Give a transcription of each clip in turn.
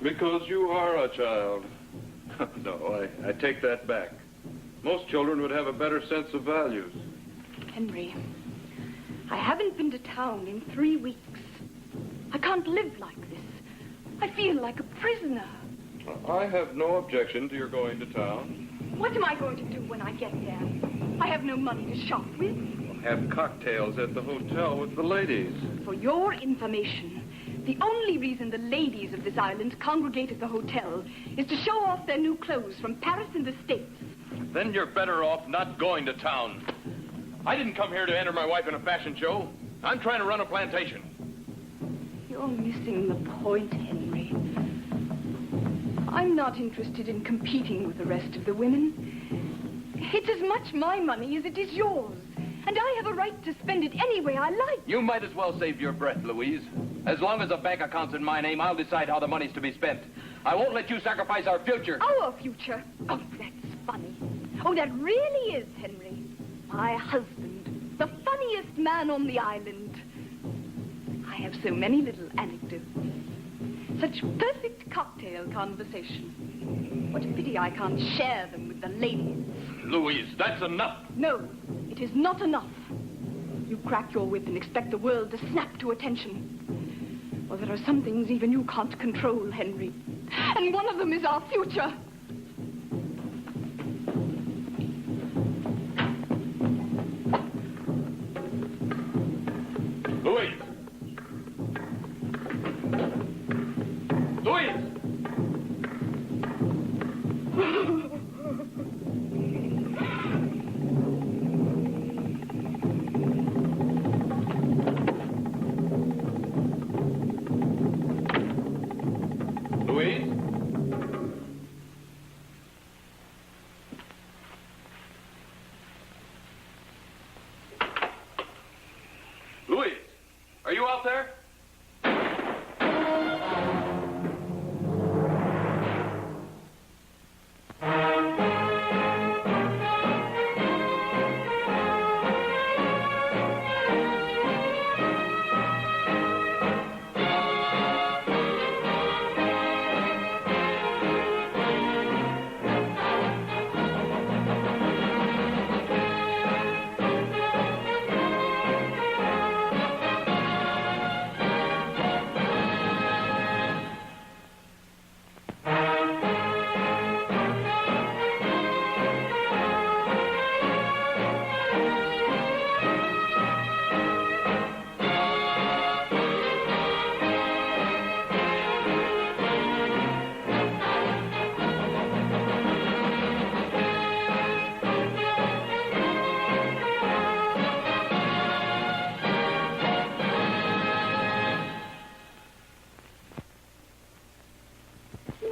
Because you are a child. No, I take that back. Most children would have a better sense of values. Henry, I haven't been to town in 3 weeks. I can't live like this. I feel like a prisoner. I have no objection to your going to town. What am I going to do when I get there? I have no money to shop with. Have cocktails at the hotel with the ladies. For your information, the only reason the ladies of this island congregate at the hotel is to show off their new clothes from Paris and the States. Then you're better off not going to town. I didn't come here to enter my wife in a fashion show. I'm trying to run a plantation. You're missing the point, Henry. I'm not interested in competing with the rest of the women. It's as much my money as it is yours. And I have a right to spend it any way I like. You might as well save your breath, Louise. As long as the bank account's in my name, I'll decide how the money's to be spent. I won't let you sacrifice our future. Our future? Oh, that's funny. Oh, that really is, Henry. My husband, the funniest man on the island. I have so many little anecdotes. Such perfect cocktail conversation. What a pity I can't share them with the ladies. Louise, that's enough. No, it is not enough. You crack your whip and expect the world to snap to attention. Well, there are some things even you can't control, Henry. And one of them is our future. Louise! Louise! Louise? Louise, are you out there?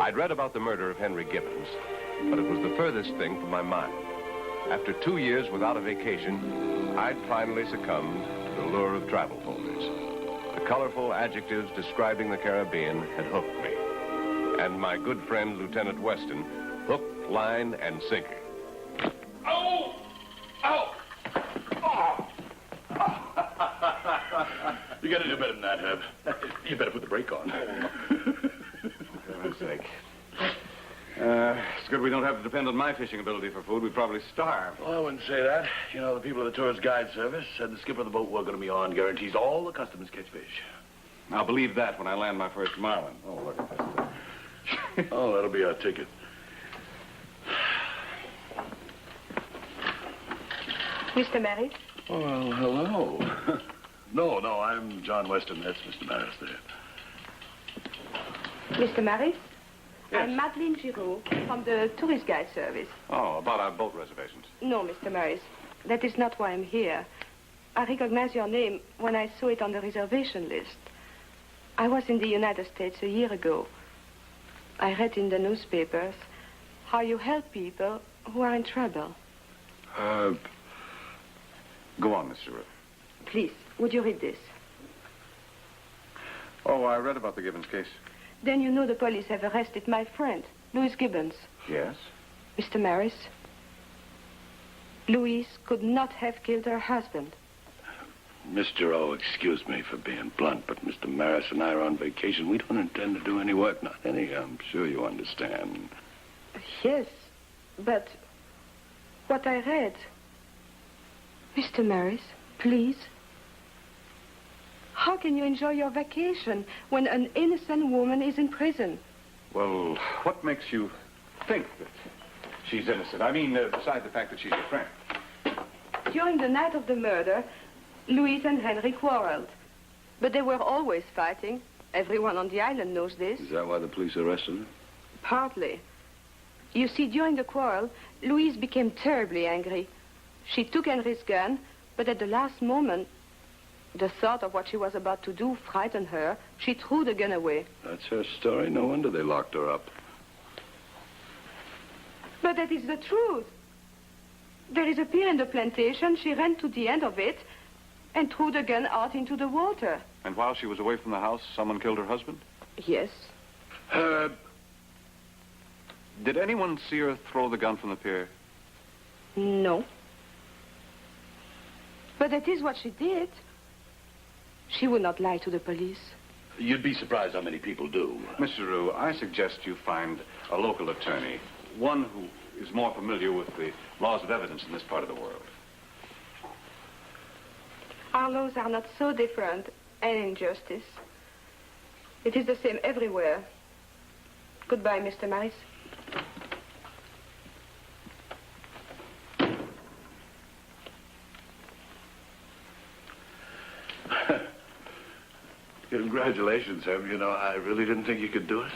I'd read about the murder of Henry Gibbons, but it was the furthest thing from my mind. After 2 years without a vacation, I'd finally succumbed to the lure of travel folders. The colorful adjectives describing the Caribbean had hooked me. And my good friend, Lieutenant Weston, hook, line, and sinker. Oh! Oh! Oh! You gotta do better than that, Herb. You better put the brake on. For heaven's sake. It's good we don't have to depend on my fishing ability for food. We'd probably starve. Well, I wouldn't say that. You know, the people of the Tourist Guide Service said the skipper of the boat we're going to be on guarantees all the customers catch fish. I'll believe that when I land my first marlin. Oh, look at this. Oh, that'll be our ticket. Mr. Maris? Well, hello. No, I'm John Weston. That's Mr. Maris there. Mr. Maris? Yes. I'm Madeleine Giraud from the Tourist Guide Service. Oh, about our boat reservations. No, Mr. Maris. That is not why I'm here. I recognize your name when I saw it on the reservation list. I was in the United States a year ago. I read in the newspapers how you help people who are in trouble. Go on, Mr. Ritt. Please, would you read this? Oh, I read about the Gibbons case. Then you know the police have arrested my friend, Louis Gibbons. Yes? Mr. Maris, Louise could not have killed her husband. Mr. O, excuse me for being blunt, but Mr. Maris and I are on vacation. We don't intend to do any work, not any. I'm sure you understand. Yes, but what I read... Mr. Maris, please. How can you enjoy your vacation when an innocent woman is in prison? Well, what makes you think that she's innocent? I mean, besides the fact that she's your friend. During the night of the murder, Louise and Henry quarreled. But they were always fighting. Everyone on the island knows this. Is that why the police arrested her? Partly. You see, during the quarrel, Louise became terribly angry. She took Henry's gun, but at the last moment, the thought of what she was about to do frightened her. She threw the gun away. That's her story. No wonder they locked her up. But that is the truth. There is a pier in the plantation. She ran to the end of it and threw the gun out into the water. And while she was away from the house, someone killed her husband? Yes. Herb. Did anyone see her throw the gun from the pier? No. But that is what she did. She would not lie to the police. You'd be surprised how many people do. Mr. Rue, I suggest you find a local attorney, one who is more familiar with the laws of evidence in this part of the world. Our laws are not so different and injustice. It is the same everywhere. Goodbye, Mr. Maris. Congratulations, Herb. You know, I really didn't think you could do it.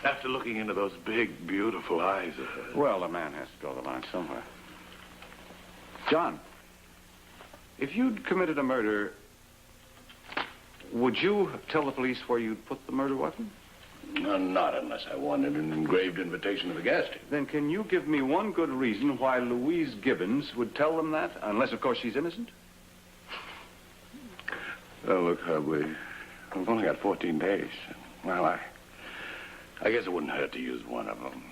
After looking into those big, beautiful eyes of hers. Well, a man has to draw the line somewhere. John, if you'd committed a murder, would you tell the police where you'd put the murder weapon? No, not unless I wanted an engraved invitation to the gas station. Then can you give me one good reason why Louise Gibbons would tell them that? Unless, of course, she's innocent? Well, look, Herb, we've only got 14 days. Well, I guess it wouldn't hurt to use one of them.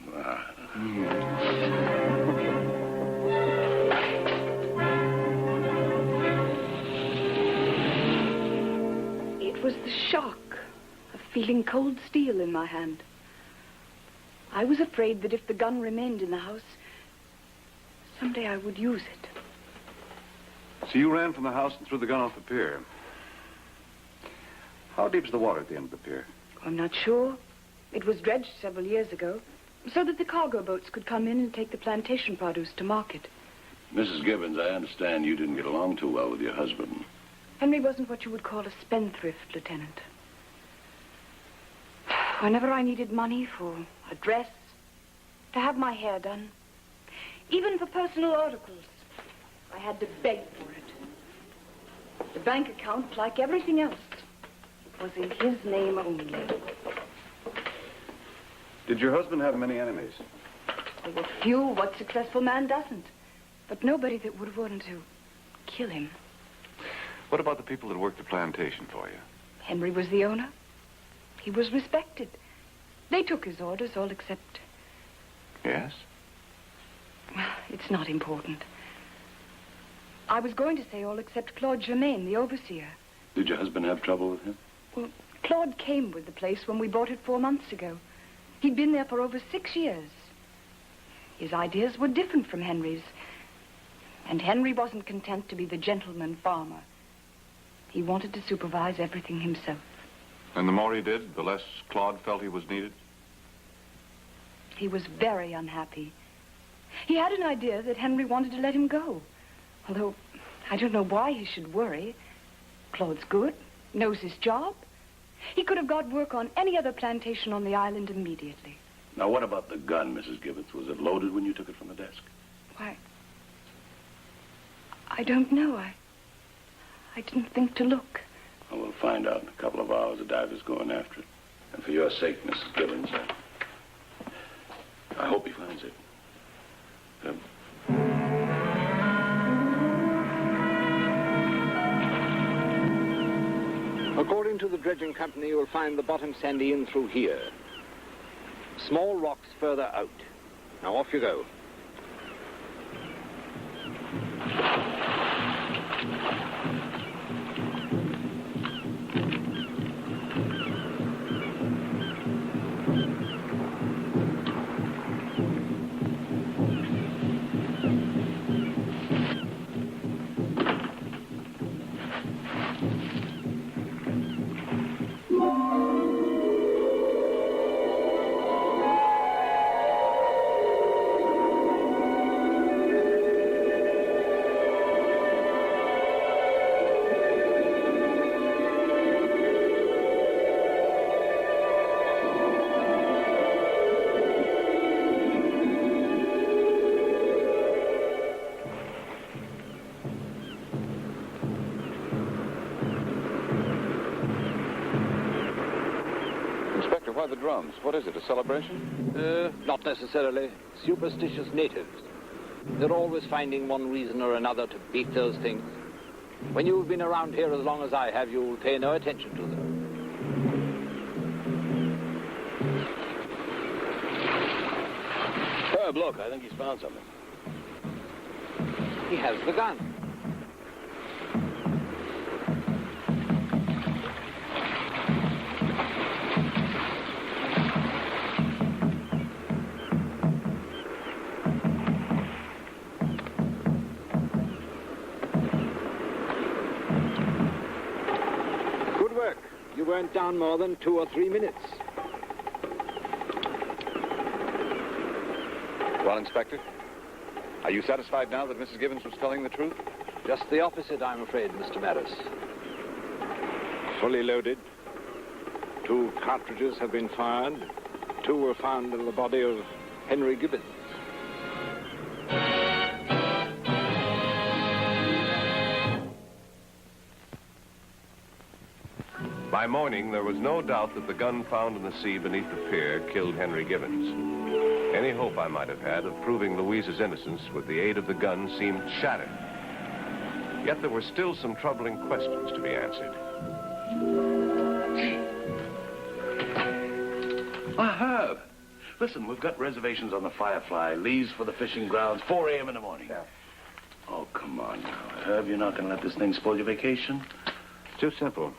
It was the shock of feeling cold steel in my hand. I was afraid that if the gun remained in the house, someday I would use it. So you ran from the house and threw the gun off the pier. How deep's the water at the end of the pier? I'm not sure. It was dredged several years ago, so that the cargo boats could come in and take the plantation produce to market. Mrs. Gibbons, I understand you didn't get along too well with your husband. Henry wasn't what you would call a spendthrift, Lieutenant. Whenever I needed money for a dress, to have my hair done, even for personal articles, I had to beg for it. The bank account, like everything else, was in his name only. Did your husband have many enemies? There were few. What successful man doesn't? But nobody that would want to kill him. What about the people that worked the plantation for you? Henry was the owner. He was respected. They took his orders, all except... Yes? Well, it's not important. I was going to say all except Claude Germain, the overseer. Did your husband have trouble with him? Well, Claude came with the place when we bought it 4 months ago. He'd been there for over 6 years. His ideas were different from Henry's. And Henry wasn't content to be the gentleman farmer. He wanted to supervise everything himself. And the more he did, the less Claude felt he was needed? He was very unhappy. He had an idea that Henry wanted to let him go. Although, I don't know why he should worry. Claude's good, knows his job. He could have got work on any other plantation on the island immediately. Now, what about the gun, Mrs. Gibbons? Was it loaded when you took it from the desk? Why, I don't know. I didn't think to look. Well, we'll find out in a couple of hours. The diver's going after it. And for your sake, Mrs. Gibbons, I hope he finds it. According to the dredging company, you'll find the bottom sandy in through here. Small rocks further out. Now off you go. why the drums? What is it, a celebration? Not necessarily. Superstitious natives. They're always finding one reason or another to beat those things. When you've been around here as long as I have, you'll pay no attention to them. Herb, look, I think he's found something. He has the gun. Good work. You weren't down more than 2 or 3 minutes. Well, Inspector, are you satisfied now that Mrs. Gibbons was telling the truth? Just the opposite, I'm afraid, Mr. Maris. Fully loaded. 2 cartridges have been fired. 2 were found in the body of Henry Gibbons. By morning, there was no doubt that the gun found in the sea beneath the pier killed Henry Gibbons. Any hope I might have had of proving Louise's innocence with the aid of the gun seemed shattered. Yet there were still some troubling questions to be answered. Herb. Listen, we've got reservations on the Firefly. Leaves for the fishing grounds, 4 a.m. in the morning. Yeah. Oh, come on now. Herb, you're not going to let this thing spoil your vacation? It's too simple.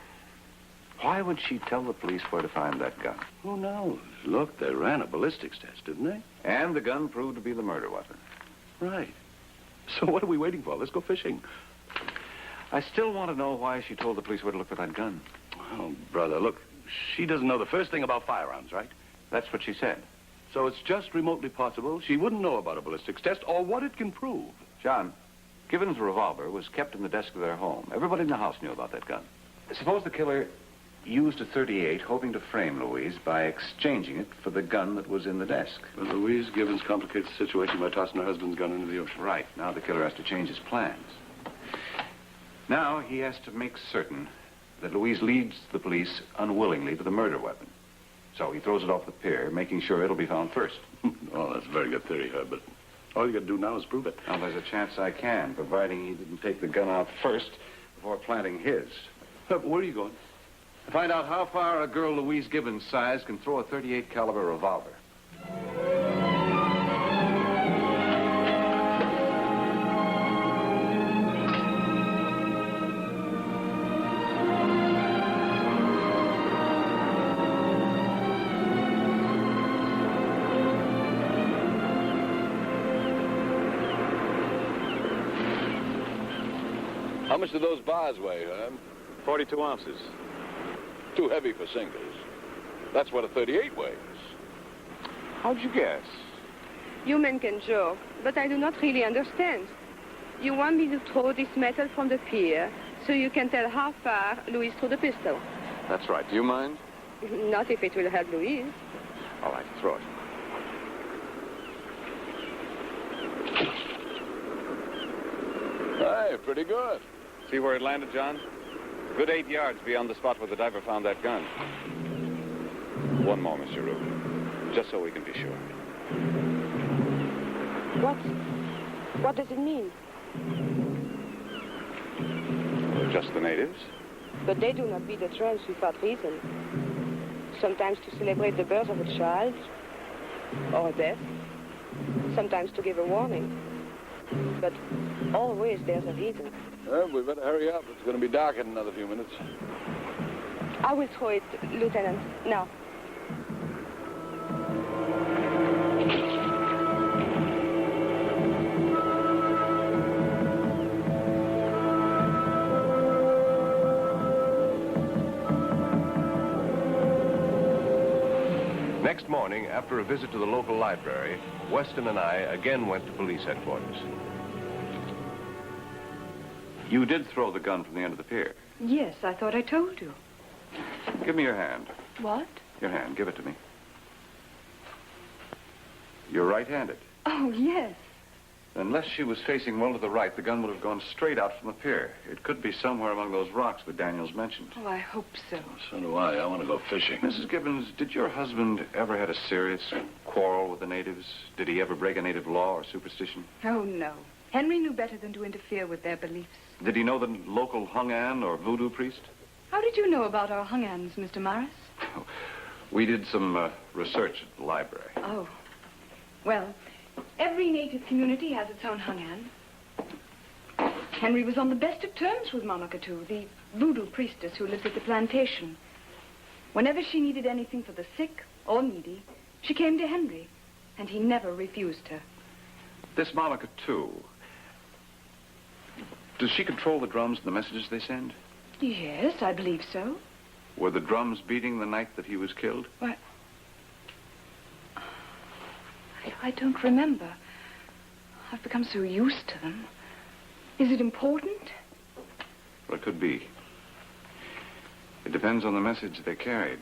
Why would she tell the police where to find that gun? Who knows? Look, they ran a ballistics test, didn't they? And the gun proved to be the murder weapon. Right. So what are we waiting for? Let's go fishing. I still want to know why she told the police where to look for that gun. Oh, brother, look, she doesn't know the first thing about firearms, right? That's what she said. So it's just remotely possible she wouldn't know about a ballistics test or what it can prove. John, Gibbons' revolver was kept in the desk of their home. Everybody in the house knew about that gun. Suppose the killer used a .38 hoping to frame Louise by exchanging it for the gun that was in the desk. But Louise Gibbons complicates the situation by tossing her husband's gun into the ocean. Right. Now the killer has to change his plans. Now he has to make certain that Louise leads the police unwillingly to the murder weapon. So he throws it off the pier, making sure it'll be found first. Oh, that's a very good theory, Herb, but all you got to do now is prove it. Now, there's a chance I can, providing he didn't take the gun out first before planting his. Herb, where are you going? To find out how far a girl Louise Gibbons' size can throw a .38 caliber revolver. How much do those bars weigh, Herb? 42 ounces. Too heavy for singles. That's what a .38 weighs. How'd you guess? You men can joke, but I do not really understand. You want me to throw this metal from the pier so you can tell how far Louise threw the pistol. That's right. Do you mind? Not if it will help Louise. All right, throw it. Hey, pretty good. See where it landed, John? Good 8 yards beyond the spot where the diver found that gun. One more, Mr. Rubin, just so we can be sure. What does it mean? Just the natives? But they do not beat the drums without reason. Sometimes to celebrate the birth of a child, or a death. Sometimes to give a warning. But always there's a reason. Well, we better hurry up. It's going to be dark in another few minutes. I will throw it, Lieutenant, now. Next morning, after a visit to the local library, Weston and I again went to police headquarters. You did throw the gun from the end of the pier. Yes, I thought I told you. Give me your hand. What? Your hand. Give it to me. You're right-handed. Oh, yes. Unless she was facing well to the right, the gun would have gone straight out from the pier. It could be somewhere among those rocks that Daniels mentioned. Oh, I hope so. So do I. I want to go fishing. Mrs. Gibbons, did your husband ever had a serious quarrel with the natives? Did he ever break a native law or superstition? Oh, no. Henry knew better than to interfere with their beliefs. Did he know the local Hung-An or voodoo priest? How did you know about our Hung-Ans, Mr. Morris? We did some research at the library. Oh. Well, every native community has its own Hung-An. Henry was on the best of terms with Mamakatou, the voodoo priestess who lives at the plantation. Whenever she needed anything for the sick or needy, she came to Henry, and he never refused her. This Mamakatou, does she control the drums and the messages they send? Yes, I believe so. Were the drums beating the night that he was killed? What? I don't remember. I've become so used to them. Is it important? Well, it could be. It depends on the message they carried.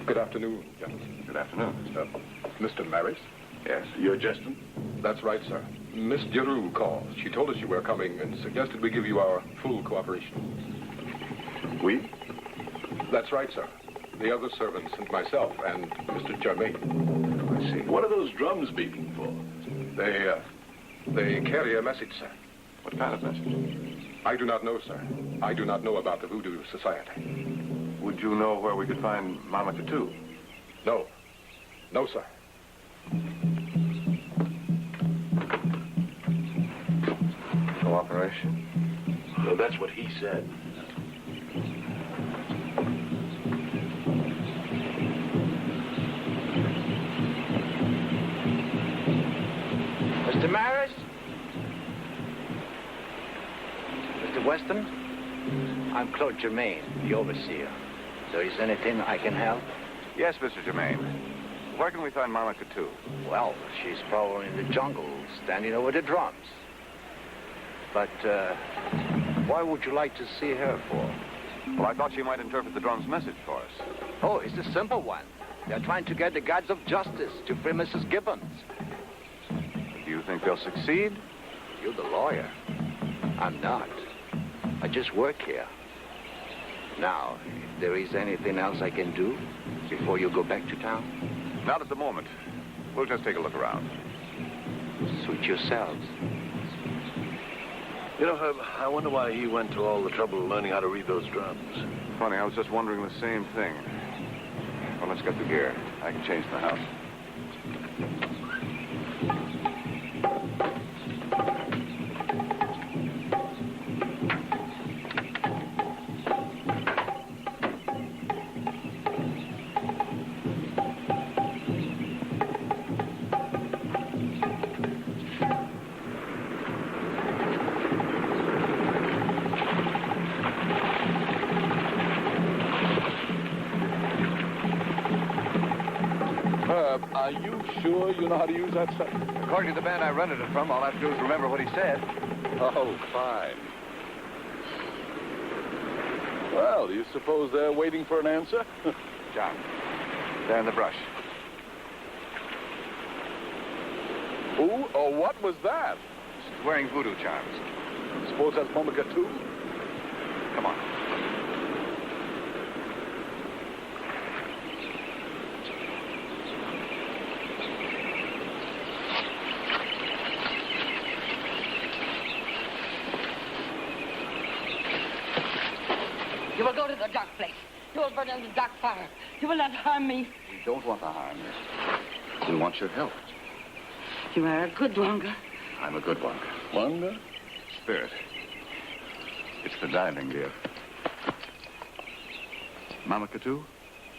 Good afternoon, gentlemen. Good afternoon. Mr. Maris? Yes. You're Justin? That's right, sir. Miss Giroux called. She told us you were coming and suggested we give you our full cooperation. We? That's right, sir. The other servants and myself and Mr. Germain. I see. What are those drums beating for? They carry a message, sir. What kind of message? I do not know, sir. I do not know about the Voodoo Society. Would you know where we could find Mamakatou? No. No, sir. Cooperation? Well, that's what he said. Mr. Maris? Mr. Weston? I'm Claude Germain, the overseer. There is anything I can help? Yes, Mr. Germain. Where can we find Mamakatou? Well, she's probably in the jungle, standing over the drums. But, why would you like to see her for? Well, I thought she might interpret the drum's message for us. Oh, it's a simple one. They're trying to get the gods of justice to free Mrs. Gibbons. Do you think they'll succeed? You're the lawyer. I'm not. I just work here. Now, if there is anything else I can do before you go back to town? Not at the moment. We'll just take a look around. Suit yourselves. You know, Herb, I wonder why he went to all the trouble of learning how to read those drums. Funny, I was just wondering the same thing. Well, let's get the gear. I can change the house. Are you sure you know how to use that stuff? According to the band I rented it from, all I have to do is remember what he said. Oh, fine. Well, do you suppose they're waiting for an answer? John, there in the brush. Who or what was that? She's wearing voodoo charms. Suppose that's Mamakatou? Come on. You will go to the dark place. You will burn in the dark fire. You will not harm me. We don't want to harm you. We want your help. You are a good Wonga. I'm a good one. Wanda? Spirit. It's the diving gear. Mama Catu?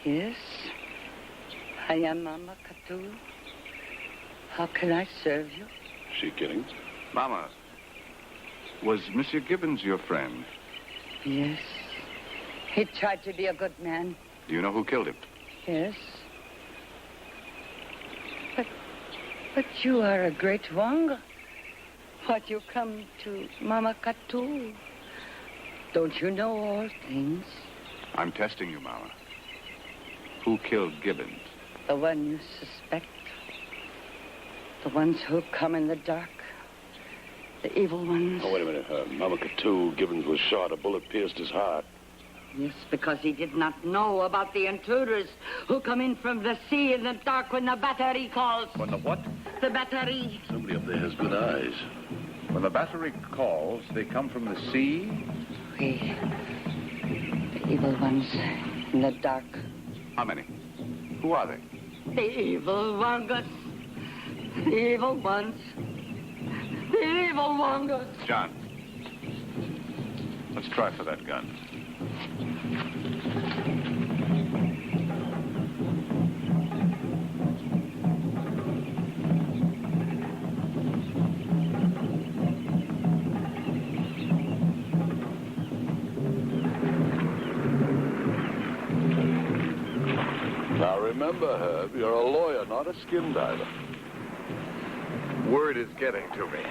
Yes, I am Mama Catu. How can I serve you? She kidding? Mama, was Monsieur Gibbons your friend? Yes. He tried to be a good man. Do you know who killed him? Yes. But you are a great Wanga. What you come to Mama Catu? Don't you know all things? I'm testing you, Mama. Who killed Gibbons? The one you suspect. The ones who come in the dark. The evil ones. Oh, wait a minute. Mama Catu, Gibbons was shot. A bullet pierced his heart. Yes, because he did not know about the intruders who come in from the sea in the dark when the battery calls. When the what? The battery. Somebody up there has good eyes. When the battery calls, they come from the sea? We, the evil ones in the dark. How many? Who are they? The evil Wangas. The evil ones. The evil Wangas. John, let's try for that gun. Now remember, Herb, you're a lawyer, not a skin diver. Word is getting to me.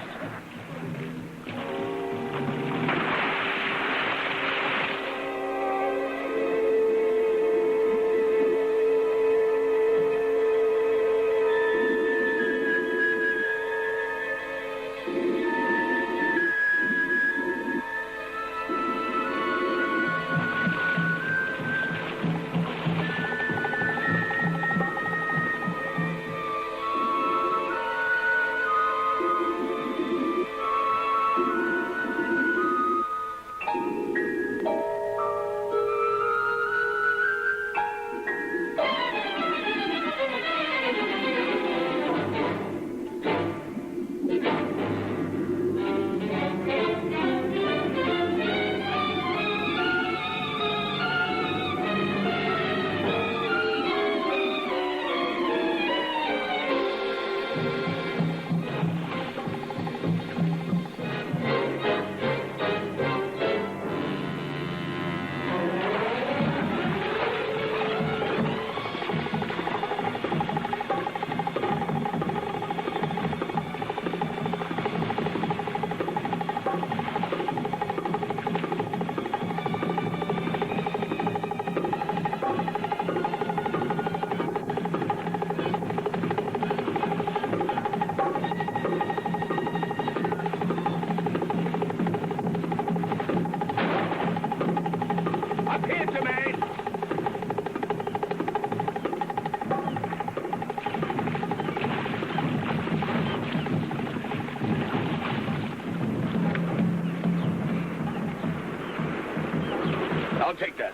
I'll take that.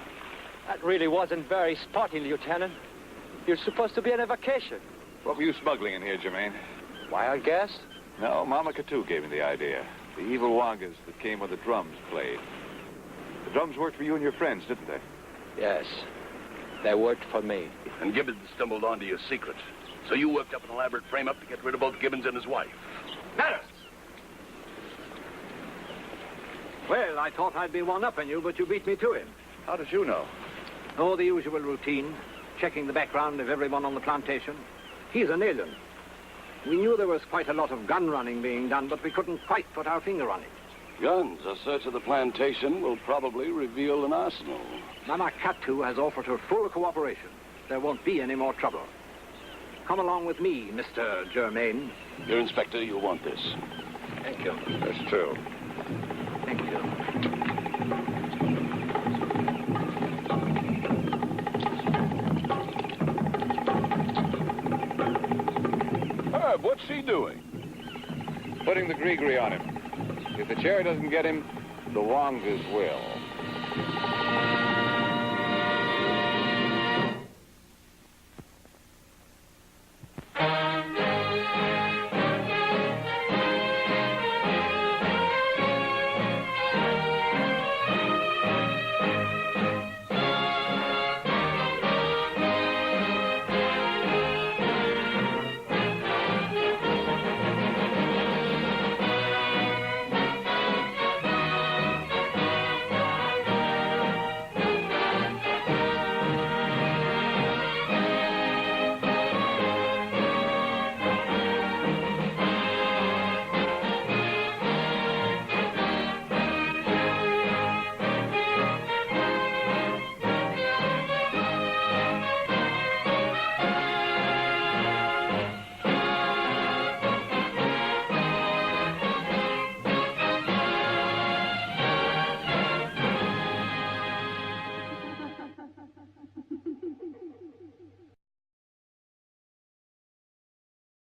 That really wasn't very sporting, Lieutenant. You're supposed to be on a vacation. What were you smuggling in here, Jermaine? Wild gas? No, Mama Catu gave me the idea. The evil Wangas that came when the drums played. The drums worked for you and your friends, didn't they? Yes. They worked for me. And Gibbons stumbled onto your secret. So you worked up an elaborate frame-up to get rid of both Gibbons and his wife. Maris! Well, I thought I'd be one-upping you, but you beat me to him. How did you know? Oh, the usual routine. Checking the background of everyone on the plantation. He's an alien. We knew there was quite a lot of gun running being done, but we couldn't quite put our finger on it. Guns. A search of the plantation will probably reveal an arsenal. Mama Catu has offered her full cooperation. There won't be any more trouble. Come along with me, Mr. Germain. Your inspector, you'll want this. Thank you. That's true. Thank you. Herb, what's he doing? Putting the gree-gree on him. If the chair doesn't get him, the Wangas will.